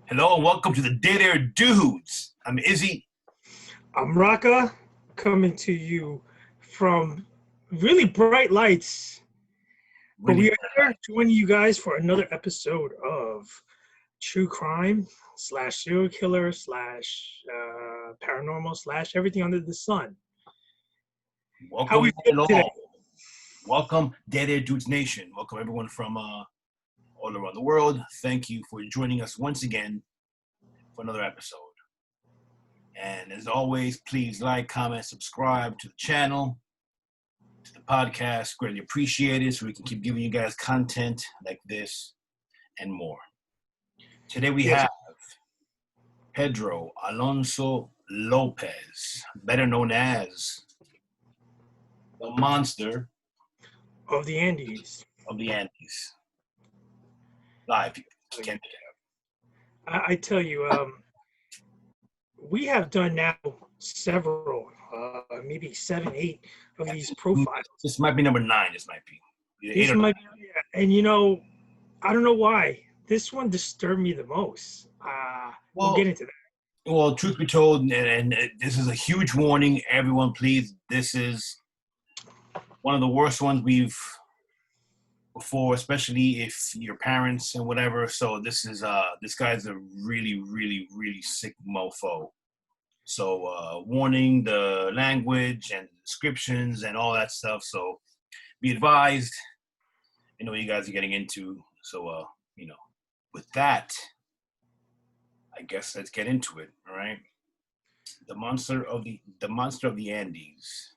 Hello and welcome to the Dead Air Dudes. I'm Izzy. I'm Raka, coming to you from really bright lights. But Really, we are here joining you guys for another episode of True Crime slash serial killer slash paranormal slash everything under the sun. How are welcome we feeling today? along. Welcome, Dead Air Dudes Nation. Welcome everyone from all around the world. Thank you for joining us once again for another episode. And as always, please like, comment, subscribe to the channel, to the podcast. Greatly appreciated so we can keep giving you guys content like this and more. Today we Yes. have Pedro Alonso Lopez, better known as the Monster Of the Andes. of the Andes. Live. You can't I tell you, we have done now several, maybe 7, 8 of these profiles. This might be number 9. This might be. Either 8 This or 9. might be, and I don't know why. This one disturbed me the most. We'll Well, get into that. well, truth be told, and this is a huge warning. Everyone, please. This is one of the worst ones we've before, especially if your parents and whatever. So this guy's a really, really, really sick mofo. So warning the language and descriptions and all that stuff. So be advised. You know what you guys are getting into. So with that, I guess let's get into it. All right. The monster of the Andes.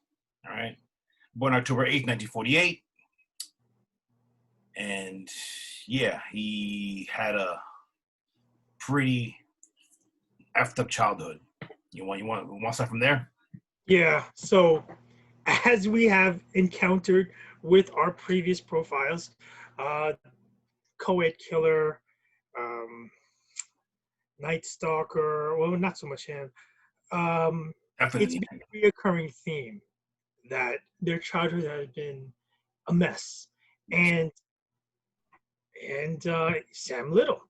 All right. Born October 8th, 1948. And yeah, he had a pretty effed up childhood. You want to start from there? Yeah. So, as we have encountered with our previous profiles, uh, co-ed killer, um, Night Stalker. Well, not so much him. It's Definitely. been a reoccurring theme that their childhood has been a mess, and Sam Little,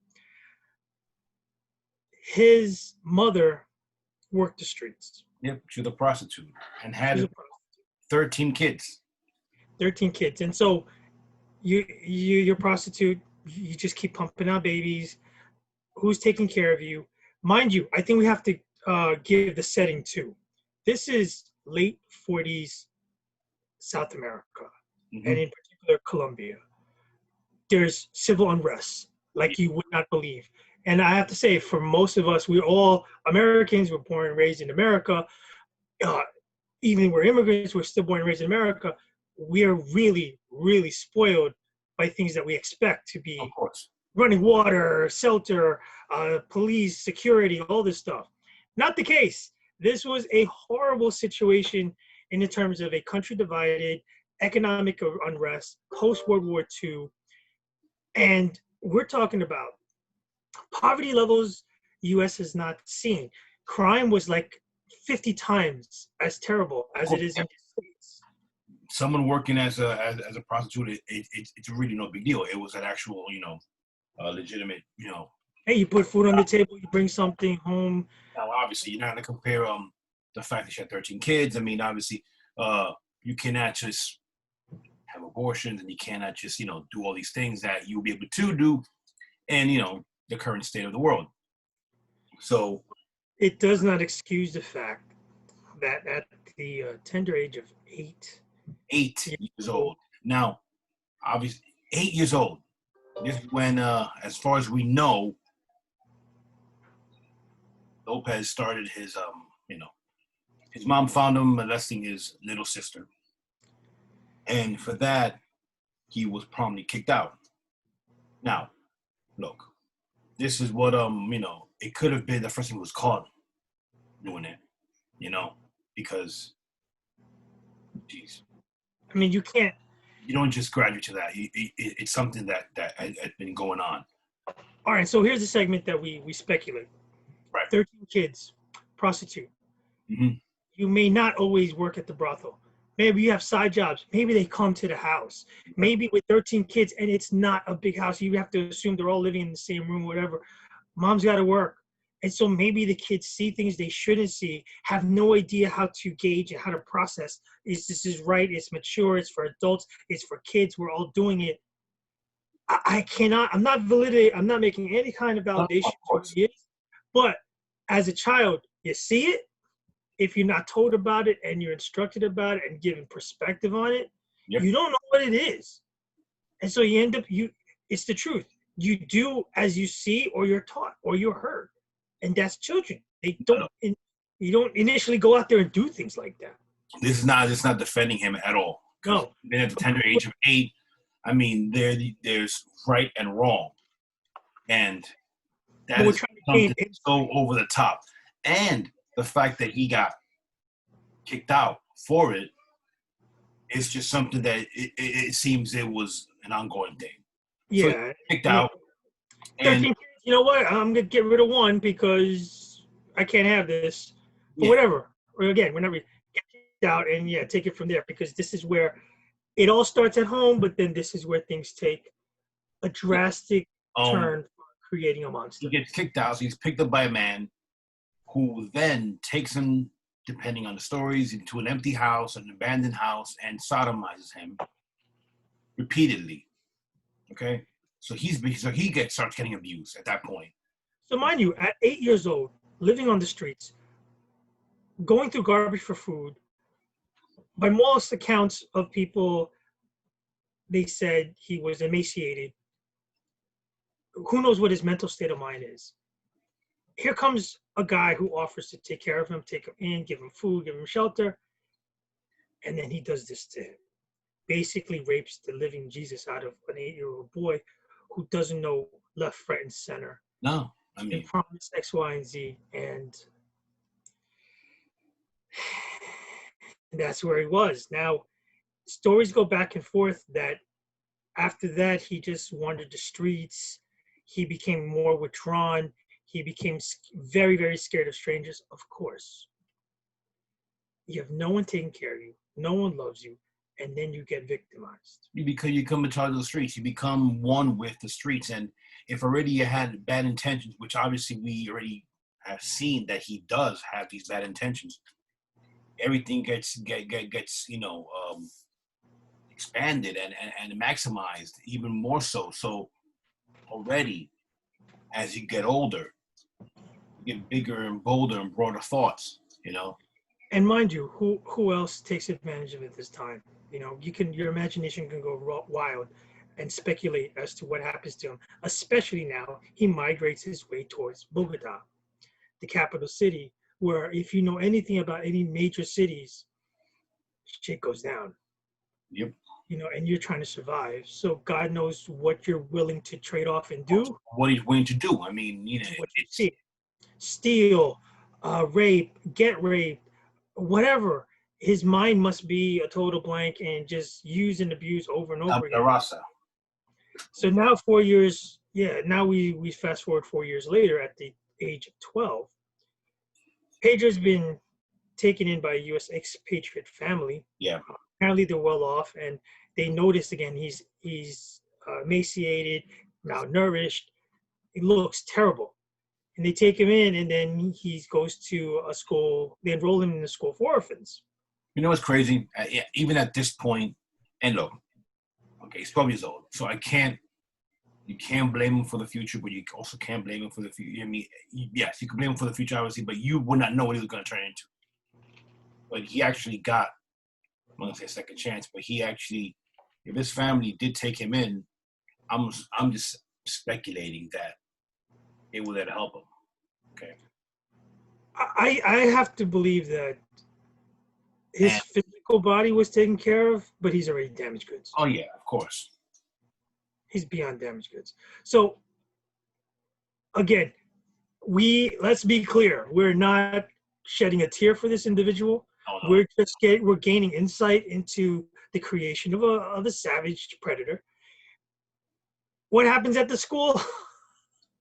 his mother worked the streets. Yep, she was a prostitute and She was had a prostitute. 13 kids. 13 kids, and so you're a prostitute. You just keep pumping out babies. Who's taking care of you? Mind you, I think we have to give the setting too. This is late 40s South America, Mm-hmm. and in particular Colombia. There's civil unrest like you would not believe. And I have to say, for most of us, we're all Americans. We're born and raised in America. Uh, Even we're immigrants, we're still born and raised in America. We're really, really spoiled by things that we expect to be Of course. running water, shelter, police, security, all this stuff. Not the case. This was a horrible situation in the terms of a country divided, economic unrest, post World War II, and we're talking about poverty levels U.S. has not seen. Crime was like 50 times as terrible as it is in the States. Someone working as a prostitute, it's really no big deal. It was an actual, legitimate, Hey, you put food on the table, you bring something home. Now, obviously, you're not going to compare the fact that she had 13 kids. I mean, obviously, you cannot just have abortions and you cannot just, do all these things that you'll be able to do in, the current state of the world. So It does not excuse the fact that at the tender age of 8 years old. Now, obviously, 8 years old. This is when, as far as we know, Lopez started his, his mom found him molesting his little sister. And for that, he was promptly kicked out. Now, look, this is what, it could have been the first thing he was caught doing it, because, geez. I mean, you can't. You don't just graduate to that. It's something that has been going on. All right, so here's a segment that we speculate. Right. 13 kids, prostitute. Mm-hmm. You may not always work at the brothel. Maybe you have side jobs. Maybe they come to the house. Maybe with 13 kids and it's not a big house, you have to assume they're all living in the same room, whatever. Mom's got to work. And so maybe the kids see things they shouldn't see, have no idea how to gauge and how to process. This is right, it's mature, it's for adults, it's for kids, we're all doing it. I cannot, I'm not validating, I'm not making any kind of validation Of for course. it. But as a child, you see it. If you're not told about it and you're instructed about it and given perspective on it, Yep. you don't know what it is. And so you end up, it's the truth. You do as you see or you're taught or you're heard. And that's children. They don't, you don't initially go out there and do things like that. This is not defending him at all. No. Even at the tender age of 8, I mean, there's right and wrong. And that is something so over the top. And the fact that he got kicked out for it is just something that it seems it was an ongoing thing. Yeah. So kicked out. And you know what? I'm gonna get rid of one because I can't have this. Or whatever. Or again, whenever you get kicked out and take it from there, because this is where it all starts at home, but then this is where things take a drastic turn for creating a monster. He gets kicked out, so he's picked up by a man who then takes him, depending on the stories, into an empty house, an abandoned house, and sodomizes him repeatedly. Okay? So starts getting abused at that point. So mind you, at 8 years old, living on the streets, going through garbage for food, by most accounts of people, they said he was emaciated. Who knows what his mental state of mind is? Here comes a guy who offers to take care of him, take him in, give him food, give him shelter, and then he does this to him. Basically rapes the living Jesus out of an 8-year-old boy who doesn't know left, right, and center. No, I mean, promise X, Y, and Z, and that's where he was. Now, stories go back and forth that after that, he just wandered the streets. He became more withdrawn. He became very, very scared of strangers, of course. You have no one taking care of you. No one loves you. And then you get victimized. You come in charge of the streets. You become one with the streets. And if already you had bad intentions, which obviously we already have seen that he does have these bad intentions, everything gets expanded and maximized even more so. So already, as you get older, you get bigger and bolder and broader thoughts, And mind you, who else takes advantage of it this time? Your imagination can go wild and speculate as to what happens to him, especially now he migrates his way towards Bogota, the capital city, where if you know anything about any major cities, shit goes down. Yep. And you're trying to survive. So God knows what you're willing to trade off and do. What he's willing to do. I mean, what you see. Steal, rape, get raped, whatever. His mind must be a total blank and just use and abuse over and over again. Rasa. So now 4 years, now we fast forward 4 years later at the age of 12. Pedro's been taken in by a U.S. expatriate family. Yeah. Apparently they're well off, and they noticed again he's emaciated, malnourished. He looks terrible. And they take him in, and then he goes to a school. They enroll him in the school for orphans. You know what's crazy? Even at this point, and look, okay, he's 12 years old, so you can't blame him for the future, but you also can't blame him for the future. I mean, yes, you can blame him for the future, obviously, but you would not know what he was going to turn into. But he actually got, I'm going to say a second chance, but he actually, if his family did take him in, I'm just speculating that it would help him. Okay. I have to believe that his physical body was taken care of, but he's already damaged goods. Oh yeah, of course. He's beyond damaged goods. So again, let's be clear. We're not shedding a tear for this individual. Oh, no. We're gaining insight into the creation of a savage predator. What happens at the school?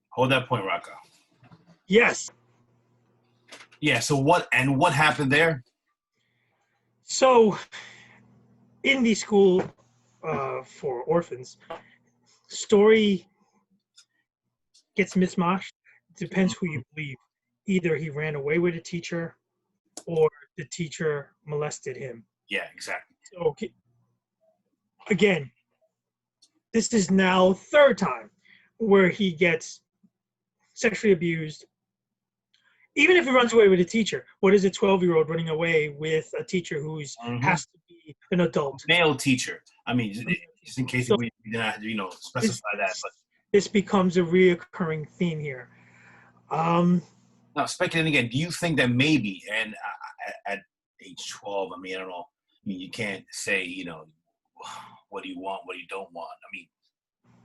Hold that point, Rocco. Yes. Yeah, so what happened there? So in the school for orphans, story gets mismatched. depends who you believe. Either he ran away with a teacher or the teacher molested him. Yeah, exactly. So again, this is now third time where he gets sexually abused. Even if he runs away with a teacher, what is a 12-year-old running away with a teacher who's has to be an adult? Male teacher. I mean, just in case So we did not, specify that. But this becomes a reoccurring theme here. now, speculating again, do you think that maybe, and at age 12, I mean, I don't know. I mean, you can't say, what do you want, what you don't want. I mean,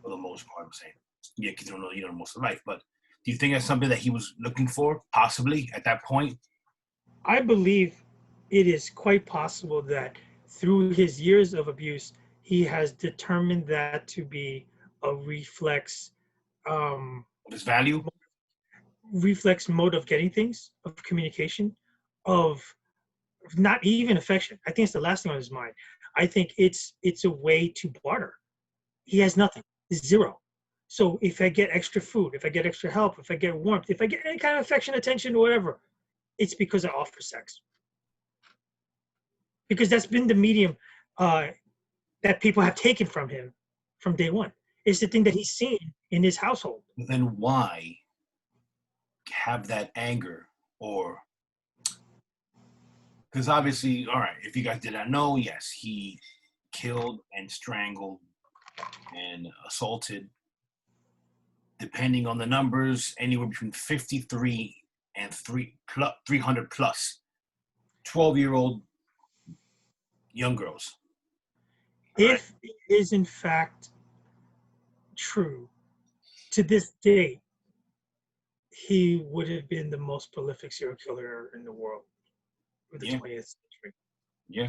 for the most part, I'm saying, yeah, because you don't know, most of life. But do you think that's something that he was looking for, possibly at that point? I believe it is quite possible that through his years of abuse, he has determined that to be a reflex His value? mode of getting things, of communication, of not even affection. I think it's the last thing on his mind. I think it's a way to barter. He has nothing, zero. So if I get extra food, if I get extra help, if I get warmth, if I get any kind of affection, attention, or whatever, it's because I offer sex. Because that's been the medium that people have taken from him from day one. It's the thing that he's seen in his household. Then why have that anger? Or because obviously, all right, if you guys did not know, yes, he killed and strangled and assaulted, depending on the numbers, anywhere between 53 and 300 plus 12-year-old young girls. If it is in fact true, to this day, he would have been the most prolific serial killer in the world for the 20th century. Yeah.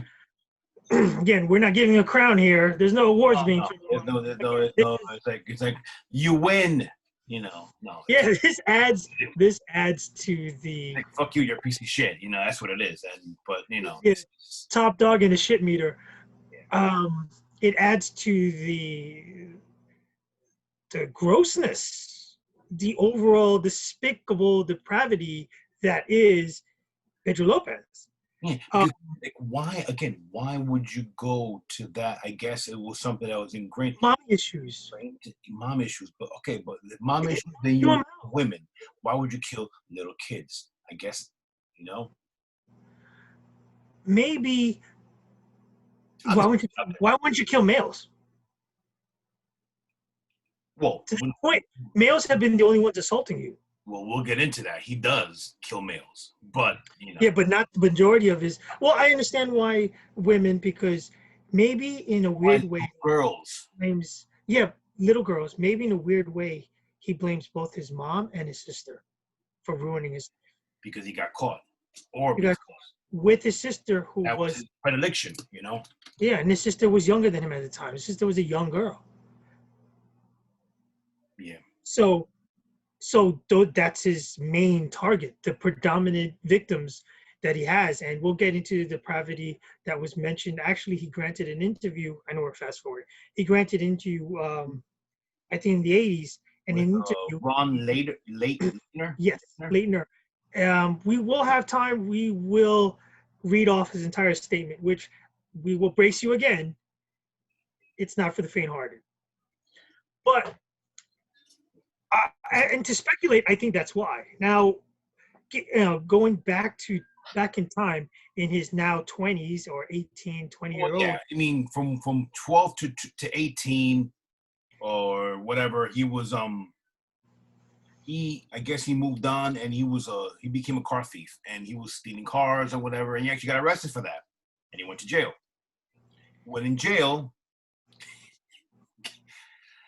Again, we're not giving a crown here. There's no awards being. No. It's like you win. No. Yeah, this adds to the like, fuck you, you're a piece of shit. That's what it is. But top dog in the shit meter. It adds to the grossness, the overall despicable depravity that is Pedro Lopez. Yeah, why would you go to that? I guess it was something that was ingrained. Mom issues. Mom issues, but the mom issues, then you women. Why would you kill little kids? I guess, Maybe. Why wouldn't you kill males? Well, to the point, males have been the only ones assaulting you. Well, we'll get into that. He does kill males, but Yeah, but not the majority of his. Well, I understand why women, because maybe in a weird way, girls blames. Yeah, little girls. Maybe in a weird way, he blames both his mom and his sister for ruining his life. Because he got caught, or with his sister, who was his predilection. Yeah, and his sister was younger than him at the time. His sister was a young girl. Yeah. So that's his main target, the predominant victims that he has. And we'll get into the depravity that was mentioned. Actually, he granted an interview. I know we're fast forward. He granted into, I think in the 80s, an interview. Ron Leitner? Yes, Leitner. We will have time. We will read off his entire statement, which we will brace you again. It's not for the faint-hearted. But and to speculate, I think that's why. Now, going back in time, in his now 20s or 18, 20-year-old. Yeah, I mean, from 12 to 18 or whatever, he was I guess he moved on and he became a car thief and he was stealing cars or whatever, and he actually got arrested for that, and he went to jail. When in jail.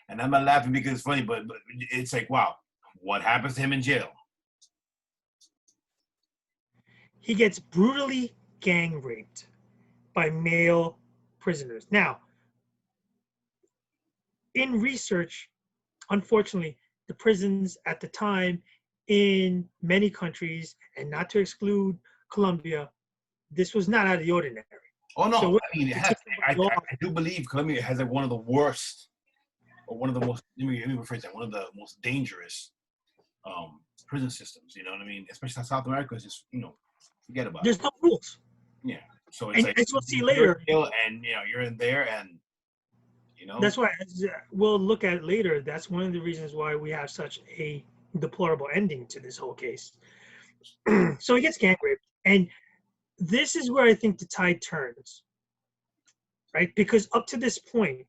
And I'm not laughing because it's funny, but it's like, wow, what happens to him in jail? He gets brutally gang raped by male prisoners. Now, in research, unfortunately, the prisons at the time in many countries, and not to exclude Colombia, this was not out of the ordinary. Oh, no. So, I mean, I do believe Colombia has one of the worst, or one of the most, let me rephrase that, one of the most dangerous prison systems. You know what I mean? Especially South America is just forget about There's it. no rules. Yeah. So it's And like as we'll see you're later, ill and you're in there and that's why we'll look at it later. That's one of the reasons why we have such a deplorable ending to this whole case. So he gets gang raped, and this is where I think the tide turns, right? Because up to this point,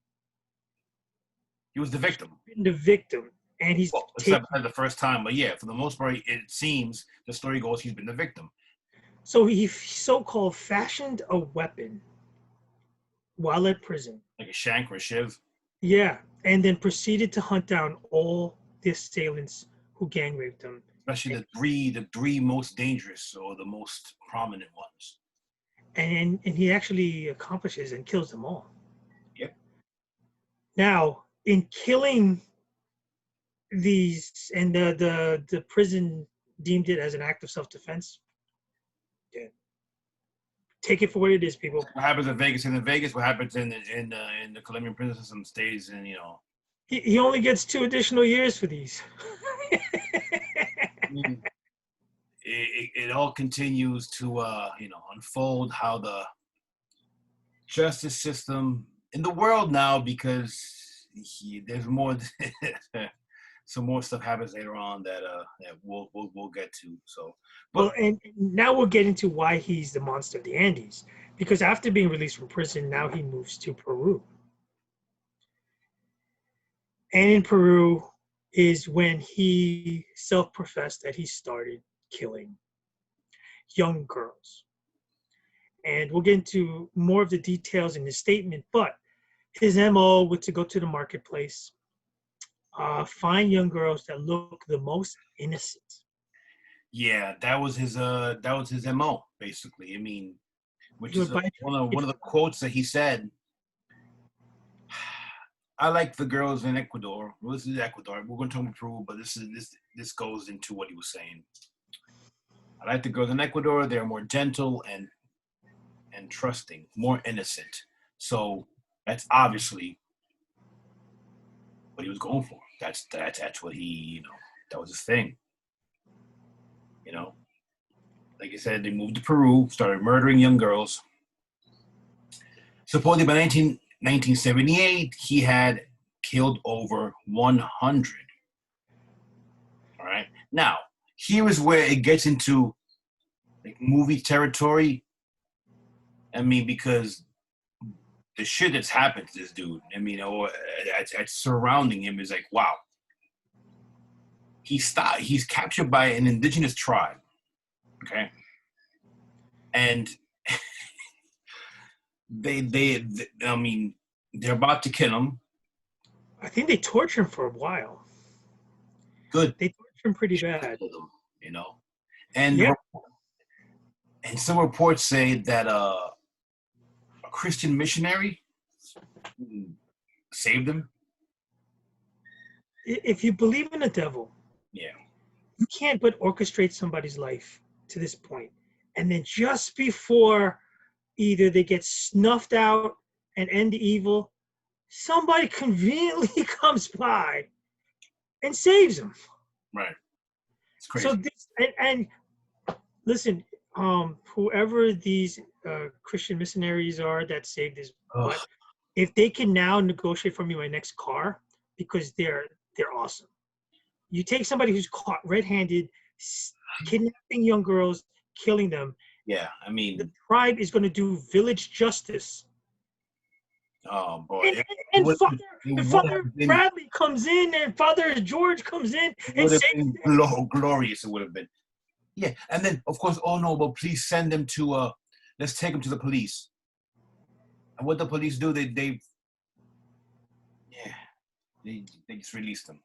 he was the victim. he's been the victim, and he's Well, except for the first time, but yeah, for the most part, it seems the story goes he's been the victim. So he so-called fashioned a weapon while at prison. Like a shank or a shiv. Yeah, and then proceeded to hunt down all the assailants who gang raped him. Especially the three most dangerous or the most prominent ones. And he actually accomplishes and kills them all. Yep. Now, in killing these, and the prison deemed it as an act of self-defense. Yeah. Take it for what it is, people. What happens in Vegas? In Vegas, what happens in the Colombian prison system stays in He only gets 2 additional years for these. It all continues to unfold how the justice system in the world now, because there's more some more stuff happens later on that we'll get to. So, well, and now we'll get into why he's the monster of the Andes, because after being released from prison, now he moves to Peru, and in Peru is when he self-professed that he started killing young girls. And we'll get into more of the details in his statement, but his MO was to go to the marketplace, find young girls that look the most innocent. Yeah, that was his MO, basically. I mean, which is one of the quotes that he said. I like the girls in Ecuador. Well, this is Ecuador. We're going to talk about Peru, but this goes into what he was saying. I like the girls in Ecuador. They're more gentle and trusting, more innocent. So that's obviously what he was going for. That's what he, that was his thing. Like I said, they moved to Peru, started murdering young girls. Supposedly by 1978, he had killed over 100. All right. Now, here is where it gets into like movie territory. I mean, because the shit that's happened to this dude, I mean, or that's surrounding him is like, wow. He's captured by an indigenous tribe. Okay. And they I mean, they're about to kill him. I think they torture him for a while. Good. They torture him pretty bad. And yep. And some reports say that a Christian missionary saved him. If you believe in the devil, yeah, you can't but orchestrate somebody's life to this point. And then just before either they get snuffed out and end evil, somebody conveniently comes by and saves them. Right. It's crazy. So this, and listen, whoever these Christian missionaries are that saved this butt, if they can now negotiate for me my next car, because they're awesome. You take somebody who's caught red-handed, kidnapping young girls, killing them. Yeah, I mean, the tribe is going to do village justice. Oh boy! And Father Bradley comes in, and Father George comes in, and says, "Glorious!" It would have been. Yeah, and then of course, oh no, but please send them to. Let's take them to the police. And what the police do, they just release them.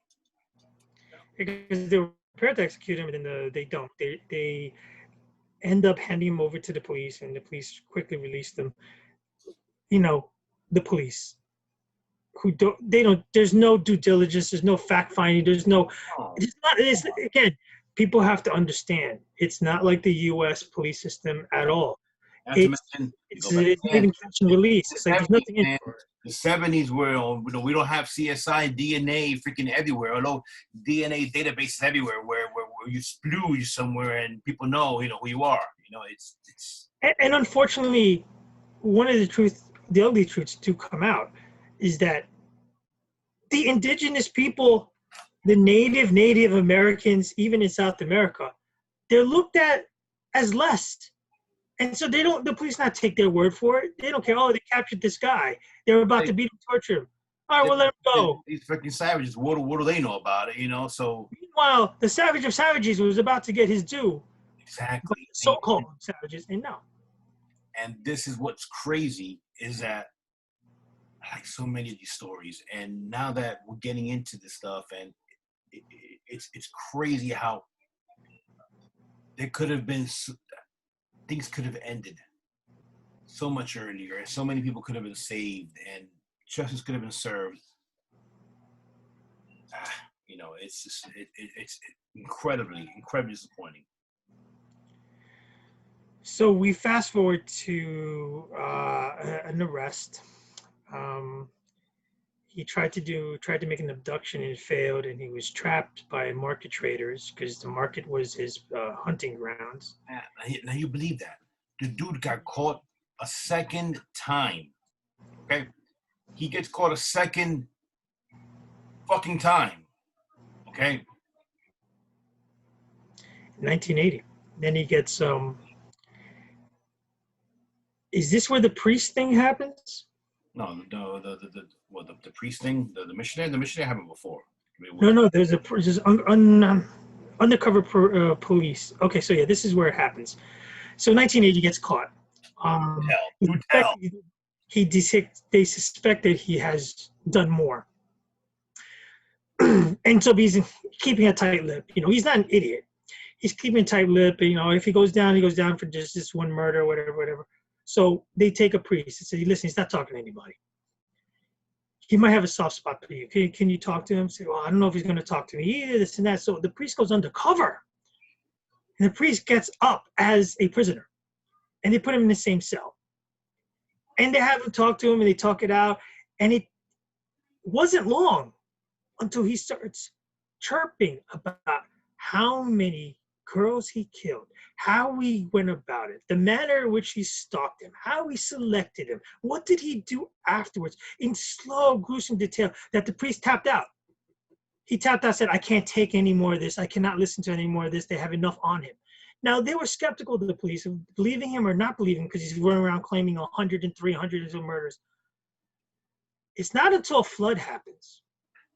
Because they were prepared to execute him, and then they don't. They end up handing him over to the police, and the police quickly release them. The police there's no due diligence, there's no fact finding, again, people have to understand, it's not like the US police system at all. It's not even catch and release. It's like there's nothing in for it. The 70s were, we don't have CSI, DNA freaking everywhere, although DNA databases everywhere where or you splooge somewhere and people know, who you are. It's And unfortunately, one of the ugly truths to come out is that the indigenous people, the Native Americans, even in South America, they're looked at as less. And so the police not take their word for it. They don't care. Oh, they captured this guy. They're about to beat him, torture him. All right, well, let him go. These freaking savages, what do they know about it, so. Meanwhile, the savage of savages was about to get his due. Exactly. So-called savages, and no. And this is what's crazy is that I like so many of these stories, and now that we're getting into this stuff, and it's crazy how there could have been things could have ended so much earlier, and so many people could have been saved, and justice could have been served. It's just it's incredibly disappointing. So we fast forward to an arrest. He tried to make an abduction and it failed, and he was trapped by market traders because the market was his hunting grounds. Now you believe that the dude got caught a second time. Okay, he gets caught a second fucking time. Okay, 1980. Then he gets Is this where the priest thing happens? No, the priest thing, the missionary happened before. No, there's undercover police. Okay, so yeah, this is where it happens. So 1980 gets caught. They suspect that he has done more. And so he's keeping a tight lip. He's not an idiot. He's keeping a tight lip. If he goes down, he goes down for just this one murder, whatever. So they take a priest and say, listen, he's not talking to anybody. He might have a soft spot for you. Can you talk to him? Say, well, I don't know if he's going to talk to me either, this and that. So the priest goes undercover. And the priest gets up as a prisoner. And they put him in the same cell. And they have him talk to him, and they talk it out. And it wasn't long until he starts chirping about how many girls he killed, how he went about it, the manner in which he stalked him, how he selected him, what did he do afterwards, in slow, gruesome detail, that the priest tapped out. He tapped out, said, I can't take any more of this. I cannot listen to any more of this. They have enough on him. Now, they were skeptical of the police, of believing him or not believing him, because he's running around claiming 103, hundreds of murders. It's not until a flood happens.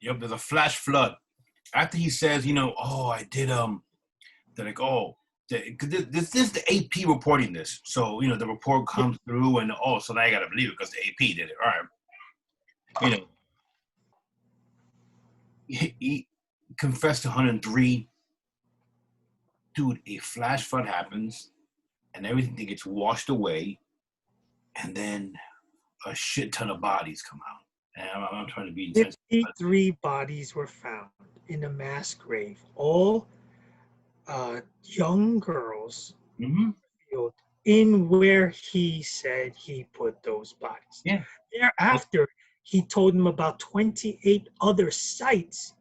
Yep, there's a flash flood. After he says, oh, I did, they're like, oh, this is the AP reporting this. So, the report comes through and, so now I got to believe it because the AP did it. All right. He confessed to 103. Dude, a flash flood happens and everything gets washed away. And then a shit ton of bodies come out. And I'm trying to be intense. 53 bodies were found in a mass grave. All young girls in where he said he put those bodies. Yeah. Thereafter, he told them about 28 other sites,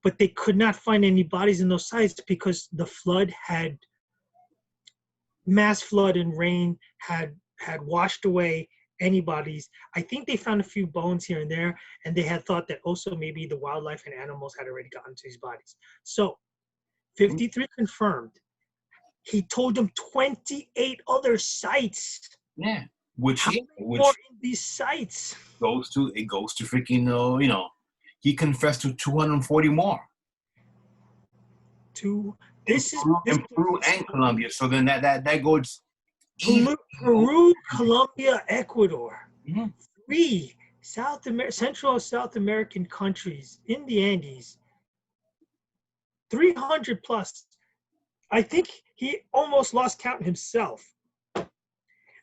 but they could not find any bodies in those sites because the mass flood and rain had washed away any bodies. I think they found a few bones here and there, and they had thought that also maybe the wildlife and animals had already gotten to these bodies. So 53 confirmed. He told them 28 other sites. Yeah, which more in these sites goes to freaking he confessed to 240 more. This is Peru and Colombia. So then that goes Peru, Colombia, Ecuador. Mm-hmm. 3 Central South American countries in the Andes. 300 plus. I think he almost lost count himself.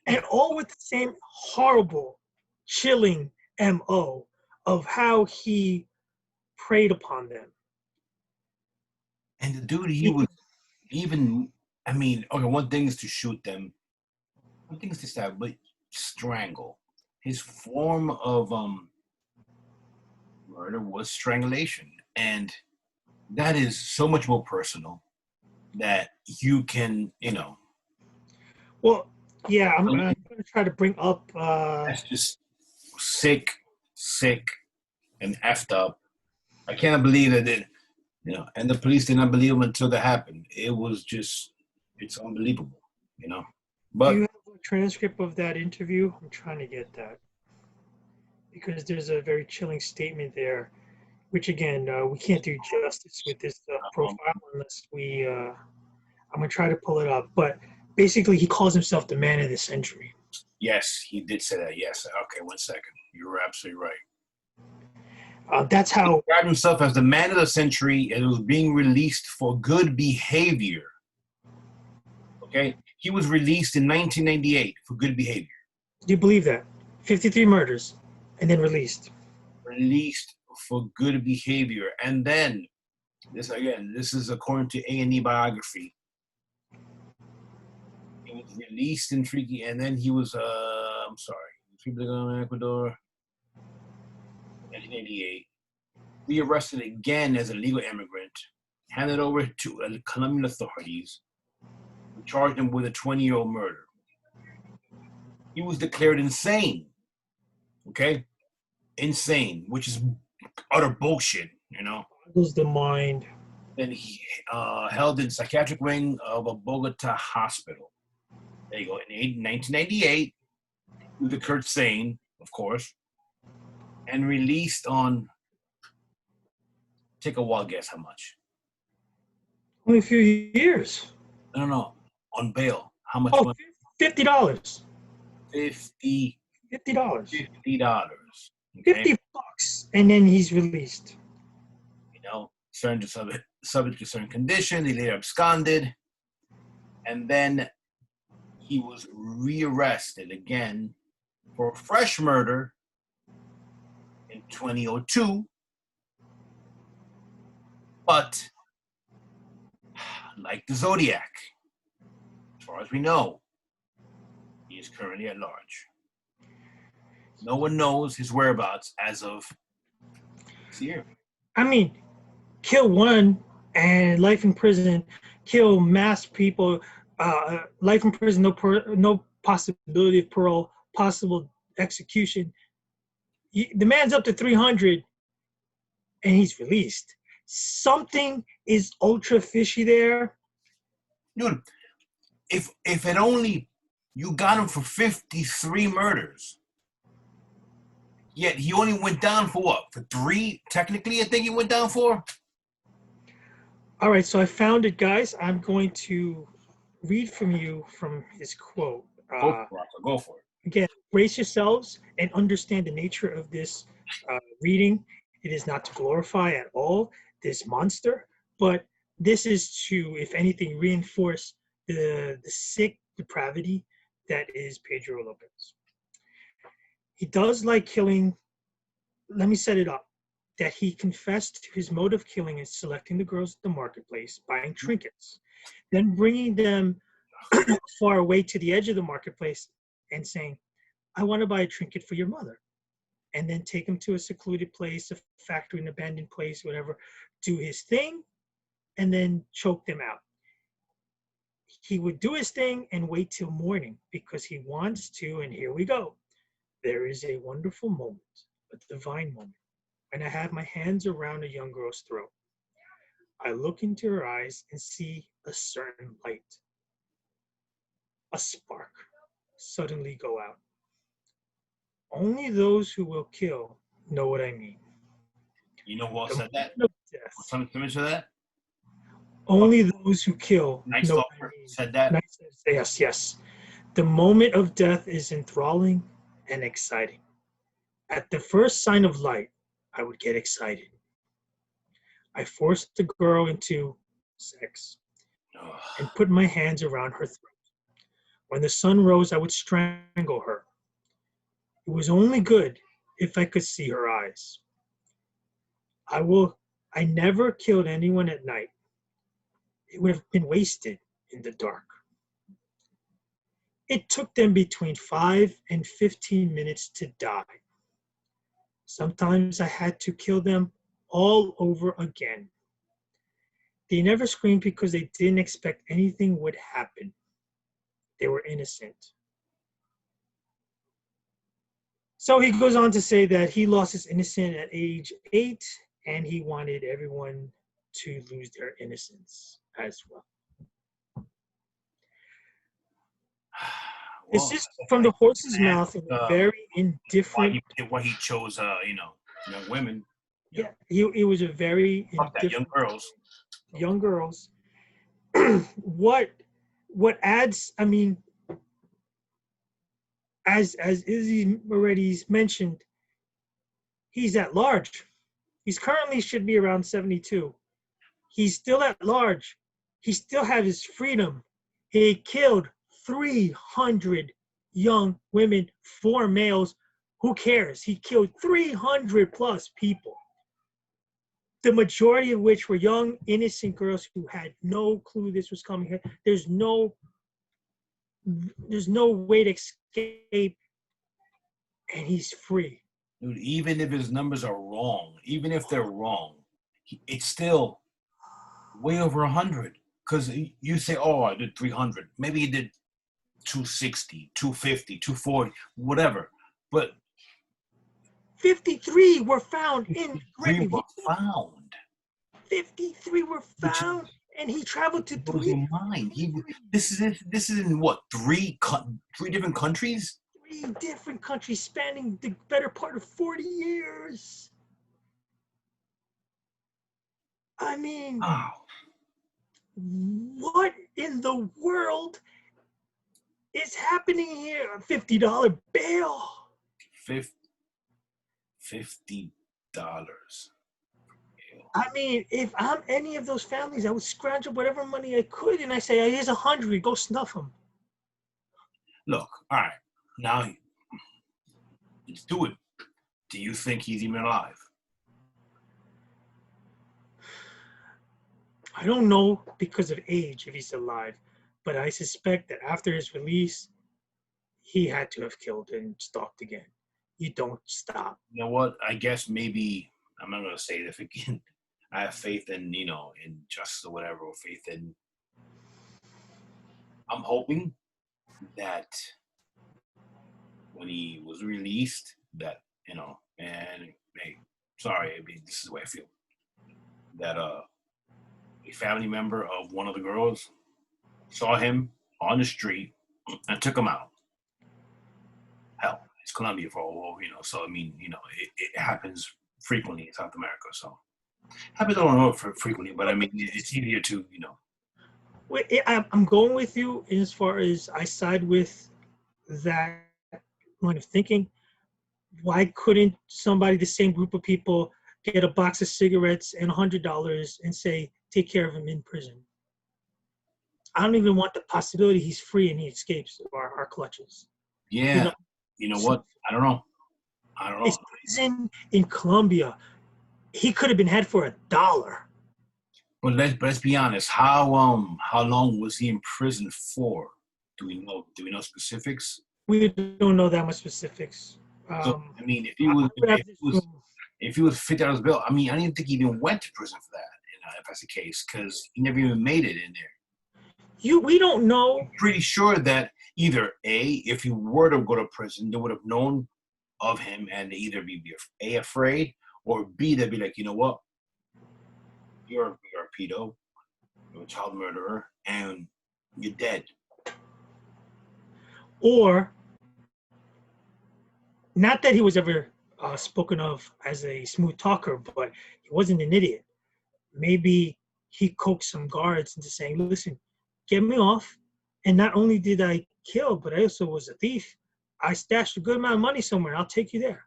And all with the same horrible, chilling MO of how he preyed upon them. And the dude, he was even, one thing is to shoot them. One thing is to stab, but strangle. His form of murder was strangulation. And that is so much more personal. that you can, Well, yeah, I'm going to try to bring up. that's just sick, sick, and effed up. I can't believe that and the police did not believe him until that happened. It was just, it's unbelievable. Do you But have a transcript of that interview? I'm trying to get that because there's a very chilling statement there, which again, we can't do justice with this profile unless we. I'm going to try to pull it up, but basically, he calls himself the man of the century. yes, he did say that. Yes. Okay, 1 second. You were absolutely right. That's how. He described himself as the man of the century and was being released for good behavior. Okay? He was released in 1998 for good behavior. Do you believe that? 53 murders and then released. Released for good behavior. And then, this is according to A&E biography. He was released in Freaky, and then he was, Ecuador, 1988. Rearrested again as a legal immigrant, handed over to Colombian authorities, who charged him with a 20-year-old murder. He was declared insane. Okay? Insane, which is utter bullshit, Boggles the mind. Then he held in psychiatric wing of a Bogota hospital. There you go. In 1998, he was declared sane, of course, and released on, take a wild guess how much? Only a few years. No. On bail. How much Oh, money? $50. $50. $50. $50. Okay? $50, and then he's released. Subject to certain conditions. He later absconded, and then he was rearrested again for fresh murder in 2002. But like the Zodiac, as far as we know, he is currently at large. No one knows his whereabouts as of this year. I mean, kill one and life in prison, kill mass people, life in prison, no possibility of parole, possible execution. The man's up to 300 and he's released. Something is ultra fishy there. Dude, if it only you got him for 53 murders, yet he only went down for what? For 3? Technically, I think he went down for. All right, so I found it, guys. I'm going to read from his quote. Go for it. Again, brace yourselves and understand the nature of this reading. It is not to glorify at all this monster, but this is to, if anything, reinforce the sick depravity that is Pedro Lopez. He does like killing. Let me set it up. That he confessed to his mode of killing is selecting the girls at the marketplace, buying trinkets, then bringing them far away to the edge of the marketplace and saying, I want to buy a trinket for your mother. And then take him to a secluded place, a factory, an abandoned place, whatever, do his thing, and then choke them out. He would do his thing and wait till morning because he wants to, and here we go. There is a wonderful moment, a divine moment, and I have my hands around a young girl's throat. I look into her eyes and see a certain light. A spark suddenly go out. Only those who will kill know what I mean. You know who else said that? What's on the image of that? Only those who kill Night know what I Stalker mean. said that. Yes. The moment of death is enthralling and exciting. At the first sign of light, I would get excited. I forced the girl into sex and put my hands around her throat. When the sun rose, I would strangle her. It was only good if I could see her eyes. I never killed anyone at night. It would have been wasted in the dark. It took them between 5 and 15 minutes to die. Sometimes I had to kill them all over again. They never screamed because they didn't expect anything would happen. They were innocent. So he goes on to say that he lost his innocence at age 8, and he wanted everyone to lose their innocence as well. It's just from the horse's mouth in a very indifferent. Why he chose, young women. Yeah, it was a very Young girls. Young girls. What adds? I mean, as Izzy already mentioned, he's at large. He's currently should be around 72. He's still at large. He still has his freedom. He killed 300 young women, 4 males. Who cares? He killed 300 plus people. The majority of which were young, innocent girls who had no clue this was coming here. There's no way to escape, and he's free. Dude, even if his numbers are wrong, even if they're wrong, it's still way over 100. Because you say, oh, I did 300. Maybe he did 260, 250, 240, whatever. But 53 were found in grave. 53 were found, and he traveled to 3. This is in what, three different countries? 3 different countries spanning the better part of 40 years. I mean, wow. What in the world is happening here? $50 bail. $50. I mean, if I'm any of those families, I would scrounge up whatever money I could, and I say, here's 100, go snuff him. Look, all right, now let's do it. Do you think he's even alive? I don't know because of age if he's alive, but I suspect that after his release, he had to have killed and stalked again. You don't stop. You know what? I guess maybe, I'm not going to say this again. I have faith in, in justice or whatever, or faith in. I'm hoping that when he was released, that, and hey, sorry, I mean, this is the way I feel, that a family member of one of the girls saw him on the street and took him out. Hell, it's Colombia for all, so I mean, it happens frequently in South America, so. Happens all over frequently, but I mean, it's easier to, I'm going with you as far as I side with that line of thinking. Why couldn't somebody, the same group of people, get a box of cigarettes and $100 and say, take care of him in prison? I don't even want the possibility he's free and he escapes our clutches. Yeah. You know what? I don't know. It's prison in Colombia. He could have been had for $1. But let's be honest. How long was he in prison for? Do we know specifics? We don't know that much specifics. So I mean, if he was $50 bill, I mean, I don't even think he even went to prison for that. If that's the case, because he never even made it in there. We don't know. I'm pretty sure that either A, if he were to go to prison, they would have known of him and either be A, afraid, or B, they'd be like, you know what? You're a pedo, you're a child murderer, and you're dead. Or, not that he was ever spoken of as a smooth talker, but he wasn't an idiot. Maybe he coaxed some guards into saying, listen, get me off. And not only did I kill, but I also was a thief. I stashed a good amount of money somewhere. I'll take you there.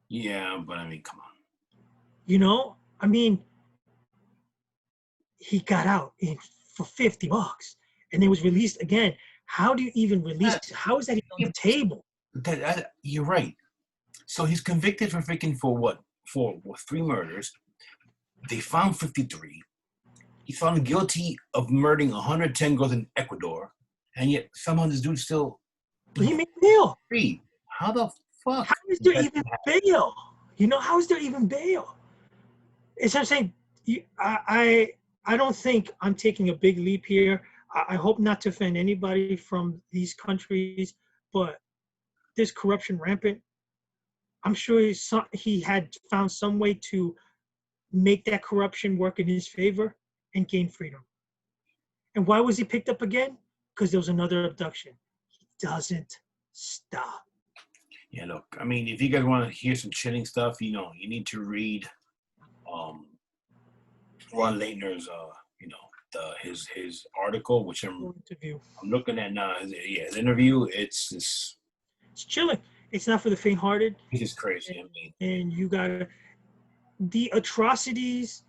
Yeah, but I mean, come on. I mean, he got out for $50 and then was released again. How do you even release? How is that even on the table? You're right. So he's convicted for what? For 3 murders. They found 53. He's found guilty of murdering 110 girls in Ecuador, and yet somehow this dude still. He made bail. Free. How the fuck? How is there even bail? How is there even bail? It's what I'm saying. I don't think I'm taking a big leap here. I hope not to offend anybody from these countries, but there's corruption rampant. I'm sure he had found some way to make that corruption work in his favor and gain freedom. And why was he picked up again? Because there was another abduction. He doesn't stop. Yeah, look, I mean, if you guys want to hear some chilling stuff, you need to read Ron Leitner's, his article, which Interview. I'm looking at now. His interview. It's chilling. It's not for the faint-hearted. It's just crazy. And you got the atrocities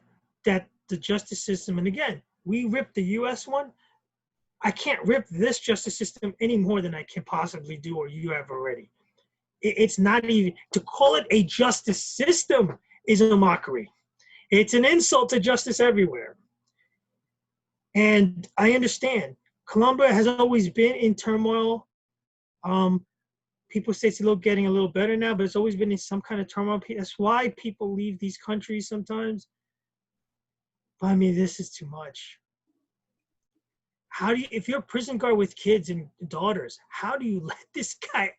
that the justice system, and again, we ripped the U.S. one. I can't rip this justice system any more than I can possibly do, or you have already. It's not even, to call it a justice system is a mockery. It's an insult to justice everywhere. And I understand. Colombia has always been in turmoil. People say it's getting a little better now, but it's always been in some kind of turmoil. That's why people leave these countries sometimes. But I mean, this is too much. How do you, if you're a prison guard with kids and daughters, how do you let this guy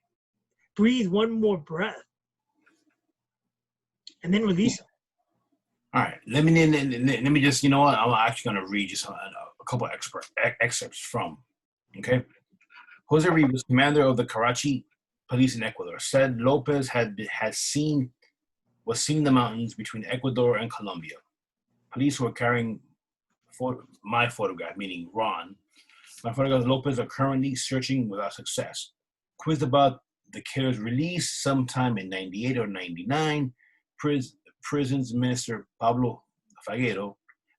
breathe one more breath and then release him? All right, let me just, you know what? I'm actually going to read just a couple of excerpts from, okay? Jose Rivas, commander of the Karachi police in Ecuador, said Lopez was seen in the mountains between Ecuador and Colombia. Police were carrying my photograph, meaning Ron. My photograph of Lopez are currently searching without success. Quizzed about the killer's release sometime in 98 or 99, prisons minister Pablo Faguero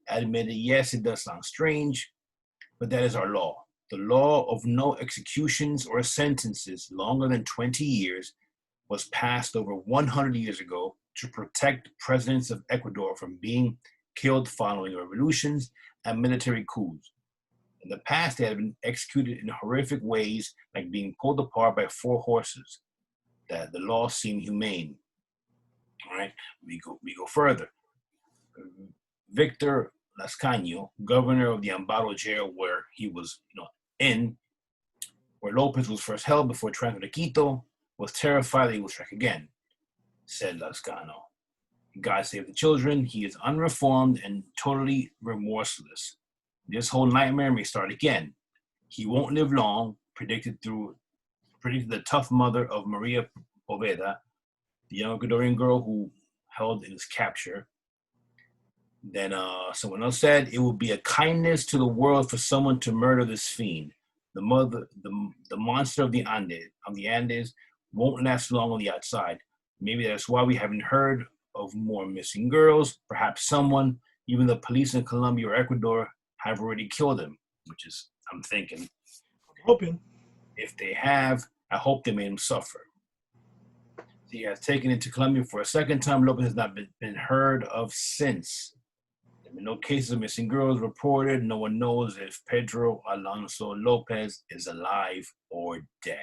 admitted, yes, it does sound strange, but that is our law. The law of no executions or sentences longer than 20 years was passed over 100 years ago to protect presidents of Ecuador from being killed following revolutions and military coups. In the past, they had been executed in horrific ways, like being pulled apart by 4 horses. That the law seemed humane. All right, we go further. Victor Lascaño, governor of the Amparo jail where he was, where Lopez was first held before transfer to Quito, was terrified that he would strike again, said Lascano. God save the children. He is unreformed and totally remorseless. This whole nightmare may start again. He won't live long, predicted the tough mother of Maria Poveda, the young Ecuadorian girl who held in his capture. Then someone else said, it would be a kindness to the world for someone to murder this fiend. The monster of the Andes won't last long on the outside. Maybe that's why we haven't heard of more missing girls. Perhaps someone, even the police in Colombia or Ecuador, have already killed him, which is, I'm thinking. I'm hoping. If they have, I hope they made him suffer. He has taken it to Colombia for a second time. Lopez has not been heard of since. There have been no cases of missing girls reported. No one knows if Pedro Alonso Lopez is alive or dead.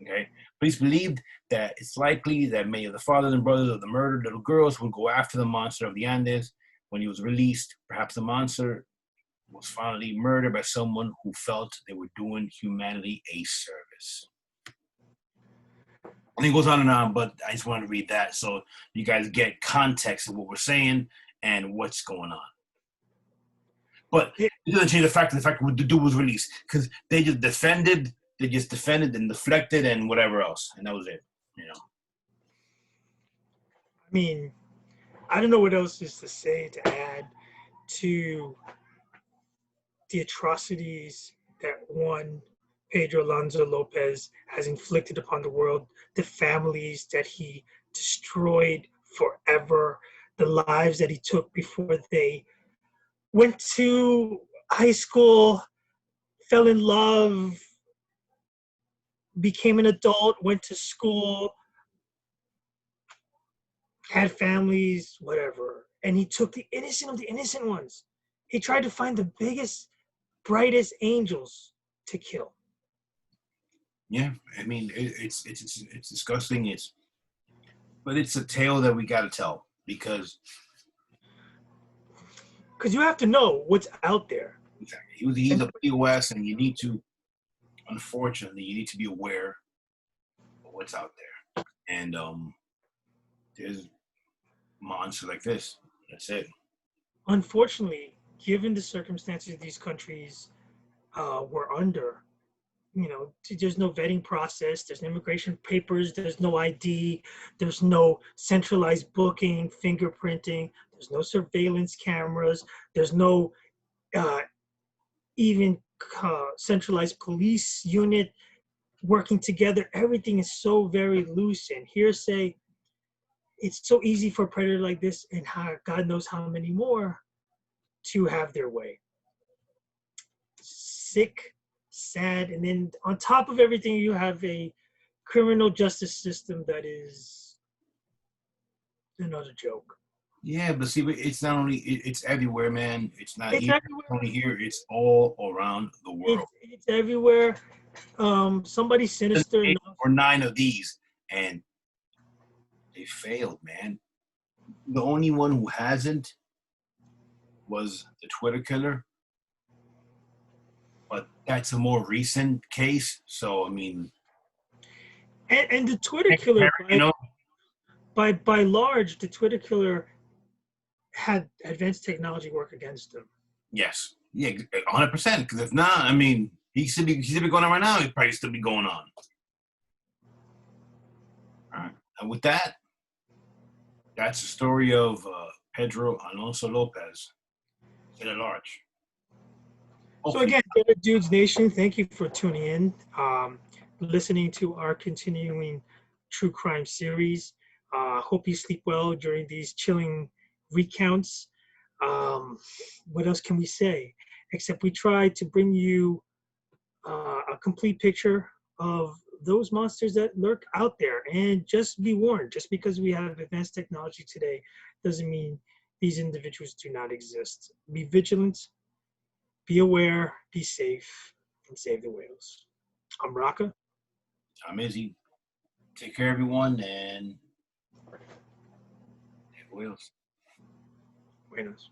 Okay? Police believed that it's likely that many of the fathers and brothers of the murdered little girls would go after the monster of the Andes when he was released. Perhaps the monster was finally murdered by someone who felt they were doing humanity a service. And it goes on and on, but I just wanted to read that so you guys get context of what we're saying and what's going on. But it doesn't change the fact that the dude was released, because they just defended and deflected and whatever else, and that was it. I mean, I don't know what else is to say to add to the atrocities that one Pedro Alonso Lopez has inflicted upon the world, the families that he destroyed forever, the lives that he took before they went to high school, fell in love, became an adult, went to school, had families, whatever. And he took the innocent of the innocent ones. He tried to find the biggest, brightest angels to kill. Yeah, I mean, it's disgusting. But it's a tale that we got to tell, because because you have to know what's out there. Exactly. He's a POS, and you need to, unfortunately, you need to be aware of what's out there. And there's monsters like this. That's it. Unfortunately, given the circumstances these countries were under, there's no vetting process, there's no immigration papers, there's no ID, there's no centralized booking, fingerprinting, there's no surveillance cameras, there's no uh, even centralized police unit working together. Everything is so very loose and hearsay. It's so easy for a predator like this, and God knows how many more, to have their way. Sick, sad, and then on top of everything, you have a criminal justice system that is another joke. Yeah, but see, it's not only it's everywhere, man. It's not It's here, everywhere. only here. It's all around the world. It's everywhere. Somebody There's sinister 8 enough. or 9 of these, and they failed, man. The only one who hasn't was the Twitter killer, but that's a more recent case. So I mean, And the Twitter can't killer, compare it, you know. by large, the Twitter killer had advanced technology work against him. Yes, yeah, 100%. Because if not, I mean, he should be going on right now. He'd probably still be going on. All right, and with that, that's the story of Pedro Alonso Lopez at large. So Hopefully, again, Better Dudes Nation, thank you for tuning in, listening to our continuing true crime series. Hope you sleep well during these chilling recounts. What else can we say? Except we try to bring you a complete picture of those monsters that lurk out there. And just be warned, just because we have advanced technology today doesn't mean these individuals do not exist. Be vigilant, be aware, be safe, and save the whales. I'm Raka. I'm Izzy. Take care, everyone, and whales. Buenos.